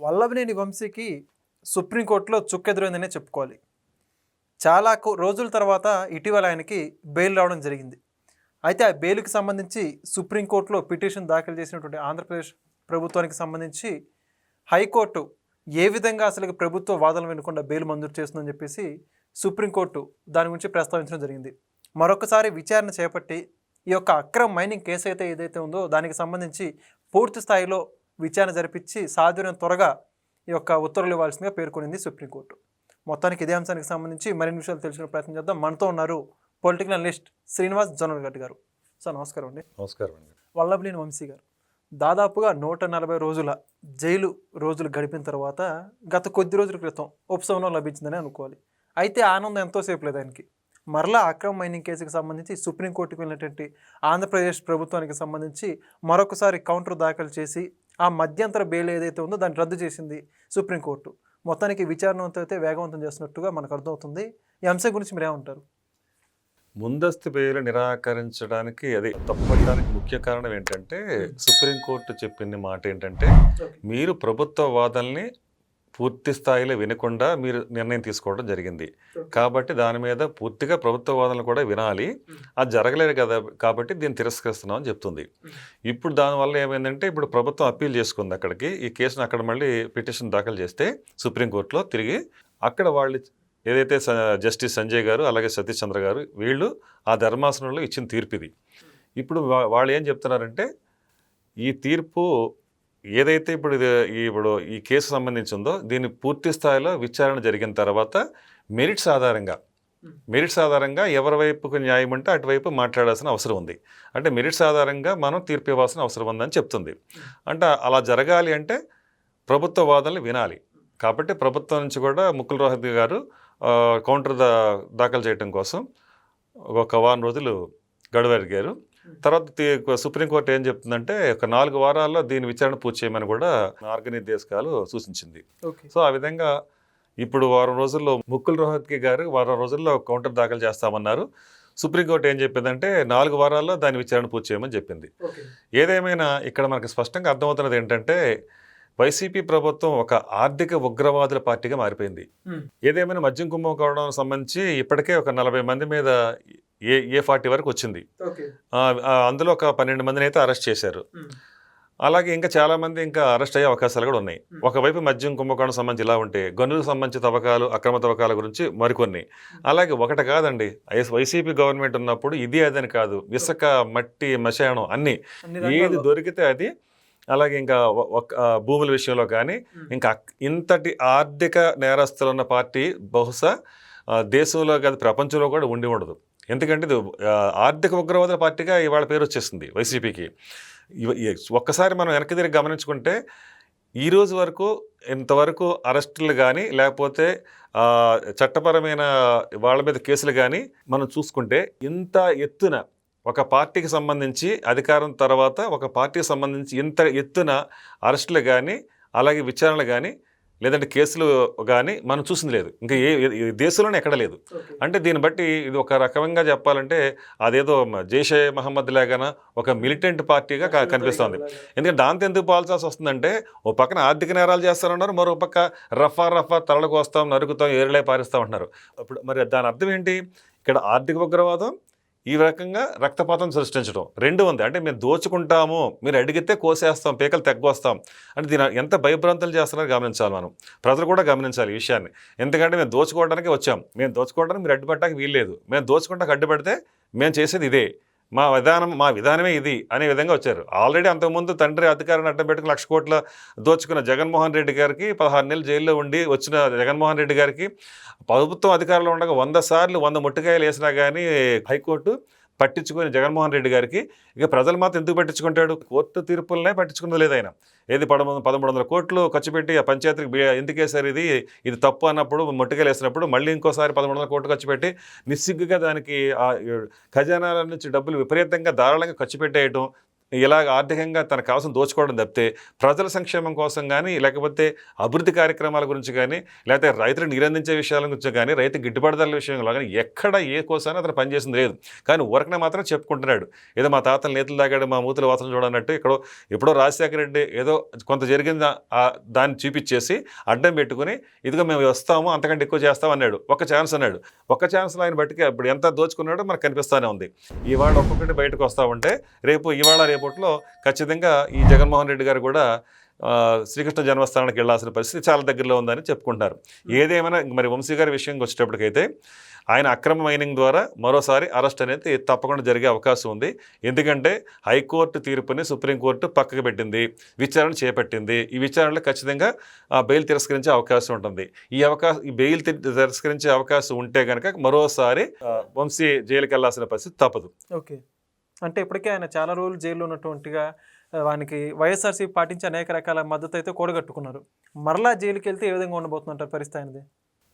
వల్లభనేని వంశీకి సుప్రీంకోర్టులో చుక్కెదురైందనే చెప్పుకోవాలి. చాలా రోజుల తర్వాత ఇటీవల ఆయనకి బెయిల్ రావడం జరిగింది. అయితే ఆ బెయిల్‌కి సంబంధించి సుప్రీంకోర్టులో పిటిషన్ దాఖలు చేసినటువంటి ఆంధ్రప్రదేశ్ ప్రభుత్వానికి సంబంధించి హైకోర్టు ఏ విధంగా అసలు ప్రభుత్వ వాదనలు వినకుండా బెయిల్ మంజూరు చేస్తుందని చెప్పేసి సుప్రీంకోర్టు దాని గురించి ప్రస్తావించడం జరిగింది. మరొకసారి విచారణ చేపట్టి ఈ యొక్క అక్రమ్ మైనింగ్ కేసు ఏదైతే ఉందో దానికి సంబంధించి పూర్తి స్థాయిలో విచారణ జరిపించి సాధ్యమైన త్వరగా ఈ యొక్క ఉత్తర్వులు ఇవ్వాల్సిందిగా పేర్కొనింది సుప్రీంకోర్టు. మొత్తానికి ఇదే అంశానికి సంబంధించి మరిన్ని విషయాలు తెలుసుకునే ప్రయత్నం చేద్దాం. మనతో ఉన్నారు పొలిటికల్ అనలిస్ట్ శ్రీనివాస్ జొన్నలగడ్డ గారు. సార్ నమస్కారం అండి. నమస్కారం అండి. వల్లభనేని వంశీ గారు దాదాపుగా 140 రోజుల జైలు రోజులు గడిపిన తర్వాత గత కొద్ది రోజుల క్రితం ఉపశమనం లభించిందని అనుకోవాలి. అయితే ఆనందం ఎంతోసేపు లేదు ఆయనకి. మరలా అక్రమ్ మైనింగ్ కేసుకు సంబంధించి సుప్రీంకోర్టుకు వెళ్ళినటువంటి ఆంధ్రప్రదేశ్ ప్రభుత్వానికి సంబంధించి మరొకసారి కౌంటర్ దాఖలు చేసి ఆ మధ్యంతర బెయిల్ ఏదైతే ఉందో దాన్ని రద్దు చేసింది సుప్రీంకోర్టు. మొత్తానికి విచారణతో అయితే వేగవంతం చేస్తున్నట్టుగా మనకు అర్థమవుతుంది. ఈ అంశం గురించి మీరేమంటారు? ముందస్తు బెయిల్ నిరాకరించడానికి అది తప్పడానికి ముఖ్య కారణం ఏంటంటే సుప్రీంకోర్టు చెప్పిన మాట ఏంటంటే మీరు ప్రభుత్వ వాదనల్ని పూర్తి స్థాయిలో వినకుండా మీరు నిర్ణయం తీసుకోవడం జరిగింది కాబట్టి దాని మీద పూర్తిగా ప్రభుత్వ వాదనలు కూడా వినాలి. అది జరగలేదు కదా కాబట్టి దీన్ని తిరస్కరిస్తున్నాం అని చెప్తుంది. ఇప్పుడు దానివల్ల ఏమైందంటే ఇప్పుడు ప్రభుత్వం అప్పీల్ చేసుకుంది అక్కడికి. ఈ కేసును అక్కడ మళ్ళీ పిటిషన్ దాఖలు చేస్తే సుప్రీంకోర్టులో తిరిగి అక్కడ వాళ్ళు ఏదైతే జస్టిస్ సంజయ్ గారు అలాగే సతీష్ చంద్ర గారు వీళ్ళు ఆ ధర్మాసనంలో ఇచ్చిన తీర్పు ఇది. ఇప్పుడు వాళ్ళు ఏం చెప్తున్నారంటే ఈ తీర్పు ఏదైతే ఇప్పుడు ఈ కేసు సంబంధించిందో దీన్ని పూర్తి స్థాయిలో విచారణ జరిగిన తర్వాత మెరిట్స్ ఆధారంగా ఎవరి వైపుకు న్యాయం అంటే అటువైపు మాట్లాడాల్సిన అవసరం ఉంది. అంటే మెరిట్స్ ఆధారంగా మనం తీర్పు ఇవ్వాల్సిన అవసరం ఉందని చెప్తుంది. అంటే అలా జరగాలి అంటే ప్రభుత్వ వాదనలు వినాలి. కాబట్టి ప్రభుత్వం నుంచి కూడా ముకుల్ రోహత్ గారు కౌంటర్ దాఖలు చేయడం కోసం ఒక వారం రోజులు గడువు అడిగారు. తర్వాత సుప్రీంకోర్టు ఏం చెప్తుందంటే ఒక 4 వారాల్లో దీని విచారణ పూర్తి చేయమని కూడా మార్గనిర్దేశకాలు సూచించింది. సో ఆ విధంగా ఇప్పుడు వారం రోజుల్లో ముకుల్ రోహత్ గారు వారం రోజుల్లో కౌంటర్ దాఖలు చేస్తామన్నారు. సుప్రీంకోర్టు ఏం చెప్పిందంటే 4 వారాల్లో దాని విచారణ పూర్తి చేయమని చెప్పింది. ఏదేమైనా ఇక్కడ మనకు స్పష్టంగా అర్థమవుతున్నది ఏంటంటే వైసీపీ ప్రభుత్వం ఒక ఆర్థిక ఉగ్రవాదుల పార్టీగా మారిపోయింది. ఏదేమైనా మద్యం కుంభకోణం సంబంధించి ఇప్పటికే ఒక 40 మంది మీద A40 వరకు వచ్చింది. అందులో ఒక 12 మందిని అయితే అరెస్ట్ చేశారు. అలాగే ఇంకా చాలా మంది ఇంకా అరెస్ట్ అయ్యే అవకాశాలు కూడా ఉన్నాయి. ఒకవైపు మద్యం కుంభకోణం సంబంధించి ఇలా ఉంటే గనులకు సంబంధించి తవ్వకాలు అక్రమ తవ్వకాల గురించి మరికొన్ని. అలాగే ఒకటి కాదండి, వైసీపీ గవర్నమెంట్ ఉన్నప్పుడు ఇది అదని కాదు, ఇసుక మట్టి మశానం అన్నీ ఏది దొరికితే అది. అలాగే ఇంకా భూముల విషయంలో కానీ ఇంకా ఇంతటి ఆర్థిక నేరస్తులు ఉన్న పార్టీ బహుశా దేశంలో కాదు ప్రపంచంలో కూడా ఉండి ఉండదు. ఎందుకంటే ఇది ఆర్థిక ఉగ్రవాదుల పార్టీగా ఇవాళ పేరు వచ్చేసింది వైసీపీకి. ఒక్కసారి మనం వెనక్కి తిరిగి గమనించుకుంటే ఈ రోజు వరకు ఇంతవరకు అరెస్టులు కానీ లేకపోతే చట్టపరమైన వాళ్ళ మీద కేసులు కానీ మనం చూసుకుంటే ఇంత ఎత్తున ఒక పార్టీకి సంబంధించి అధికారం తర్వాత ఒక పార్టీకి సంబంధించి ఇంత ఎత్తున అరెస్టులు కానీ అలాగే విచారణలు కానీ లేదంటే కేసులు కానీ మనం చూసింది లేదు. ఇంకా ఏ దేశంలోనే ఎక్కడ లేదు. అంటే దీన్ని బట్టి ఇది ఒక రకంగా చెప్పాలంటే అదేదో జైషే మహమ్మద్ లాగాన ఒక మిలిటెంట్ పార్టీగా కనిపిస్తుంది. ఎందుకంటే దాంతో ఎందుకు పాల్చాల్సి వస్తుందంటే ఓ పక్కన ఆర్థిక నేరాలు చేస్తారన్నారు, మరో పక్క రఫా తలలకు వస్తాం నరుకుతాం ఏరులే పారిస్తాం అంటున్నారు. అప్పుడు మరి దాని అర్థం ఏంటి? ఇక్కడ ఆర్థిక ఉగ్రవాదం ఈ రకంగా రక్తపాతం సృష్టించడం రెండు ఉంది. అంటే మేము దోచుకుంటాము, మీరు అడిగితే కోసేస్తాం, పీకలు తెగ్గొస్తాం అంటే దీని ఎంత భయభ్రాంతులు చేస్తున్నారో గమనించాలి. మనం ప్రజలు కూడా గమనించాలి ఈ విషయాన్ని. ఎందుకంటే మేము దోచుకోవడానికి వచ్చాం, మేము దోచుకోవడానికి మీరు అడ్డుపడటానికి వీల్లేదు, మేము దోచుకుంటానికి అడ్డుపడితే మేము చేసేది ఇదే, మా విధానమే ఇది అనే విధంగా వచ్చారు. ఆల్రెడీ అంతకుముందు తండ్రి అధికారాన్ని అడ్డం పెట్టుకుని 1,00,000 కోట్ల దోచుకున్న జగన్మోహన్ రెడ్డి గారికి 16 నెలలు జైల్లో ఉండి వచ్చిన జగన్మోహన్ రెడ్డి గారికి ప్రభుత్వం అధికారంలో ఉండగా 100 సార్లు 100 ముట్టికాయలు వేసినా కానీ హైకోర్టు పట్టించుకుని జగన్మోహన్ రెడ్డి గారికి ఇక ప్రజలు మాత్రం ఎందుకు పట్టించుకుంటాడు? కోర్టు తీర్పులనే పట్టించుకున్నది లేదు ఆయన. ఏది 1,300 కోట్లు ఖర్చు పెట్టి ఆ పంచాయతీకి ఎందుకేసారు ఇది తప్పు అన్నప్పుడు ముట్టికాయలు వేసినప్పుడు మళ్ళీ ఇంకోసారి 1,300 కోట్లు ఖర్చు పెట్టి నిస్సిగ్గుగా దానికి ఖజానాల నుంచి డబ్బులు విపరీతంగా ధారాళంగా ఖర్చు పెట్టేయటం ఇలా ఆర్థికంగా తనకు కావాల్సిన దోచుకోవడం తప్పితే ప్రజల సంక్షేమం కోసం కానీ లేకపోతే అభివృద్ధి కార్యక్రమాల గురించి కానీ లేకపోతే రైతులు నీరందించే విషయాల గురించి కానీ రైతు గిట్టుబాటు ధరల విషయంలో కానీ ఎక్కడ ఏ కోసానో అతను పనిచేసింది లేదు. కానీ ఊరకనే మాత్రం చెప్పుకుంటున్నాడు, ఏదో మా తాతలు నేతలు తాగాడు మా మూతులు వాసన చూడన్నట్టు. ఎప్పుడో రాజశేఖర రెడ్డి ఏదో కొంత జరిగింది దాన్ని చూపించేసి అడ్డం పెట్టుకుని ఇదిగో మేము వస్తాము అంతకంటే ఎక్కువ చేస్తాం అన్నాడు. ఒక ఛాన్స్ అన్నాడు. ఒక ఛాన్స్లో ఆయన బట్టికి ఇప్పుడు ఎంత దోచుకున్నాడో మనకు కనిపిస్తూనే ఉంది. ఇవాళ ఒక్కొక్కటి బయటకు వస్తూ ఉంటే ఇవాళ రేపట్లో ఖచ్చితంగా ఈ జగన్మోహన్ రెడ్డి గారు కూడా శ్రీకృష్ణ జన్మస్థానానికి వెళ్లాల్సిన పరిస్థితి చాలా దగ్గరలో ఉందని చెప్పుకుంటున్నారు. ఏదేమైనా మరి వంశీ గారి విషయంకి వచ్చేటప్పటికైతే ఆయన అక్రమ మైనింగ్ ద్వారా మరోసారి అరెస్ట్ అనేది తప్పకుండా జరిగే అవకాశం ఉంది. ఎందుకంటే హైకోర్టు తీర్పుని సుప్రీంకోర్టు పక్కకు పెట్టింది, విచారణ చేపట్టింది. ఈ విచారణలో ఖచ్చితంగా బెయిల్ తిరస్కరించే అవకాశం ఉంటుంది. ఈ బెయిల్ తిరస్కరించే అవకాశం ఉంటే కనుక మరోసారి వంశీ జైలుకి వెళ్లాల్సిన పరిస్థితి తప్పదు. ఓకే, అంటే ఇప్పటికే ఆయన చాలా రోజులు జైల్లో ఉన్నటువంటిగా వానికి వైఎస్ఆర్సీపీ పాటించి అనేక రకాల మద్దతు అయితే కూడగట్టుకున్నారు. మరలా జైలుకి వెళ్తే ఏ విధంగా ఉండబోతుందంటారు పరిస్థితి అనేది?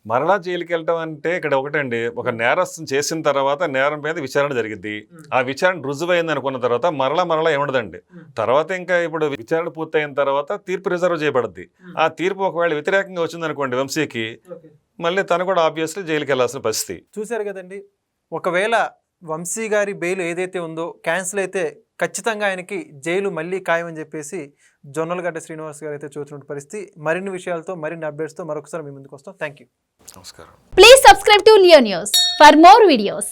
మరలా జైలుకి వెళ్ళటం అంటే ఇక్కడ ఒకటండి, ఒక నేరస్థం చేసిన తర్వాత నేరం మీద విచారణ జరిగింది. ఆ విచారణ రుజువైంది అనుకున్న తర్వాత మరలా ఏముండదండి. తర్వాత ఇంకా ఇప్పుడు విచారణ పూర్తయిన తర్వాత తీర్పు రిజర్వ్ చేయబడుద్ది. ఆ తీర్పు ఒకవేళ వ్యతిరేకంగా వచ్చింది అనుకోండి వంశీకి, మళ్ళీ తను కూడా ఆబ్వియస్లీ జైలుకి వెళ్ళాల్సిన పరిస్థితి. చూశారు కదండి, ఒకవేళ వంశీ గారి బెయిల్ ఏదైతే ఉందో క్యాన్సిల్ అయితే ఖచ్చితంగా ఆయనకి జైలు మళ్ళీ ఖాయమని చెప్పేసి జొన్నలగడ్డ శ్రీనివాస్ గారు అయితే చూస్తున్న పరిస్థితి. మరిన్ని విషయాలతో మరిన్ని అప్డేట్స్తో మరొకసారి మీ ముందుకు వస్తాం. Thank you. నమస్కారం. Please subscribe to Leo News for more videos.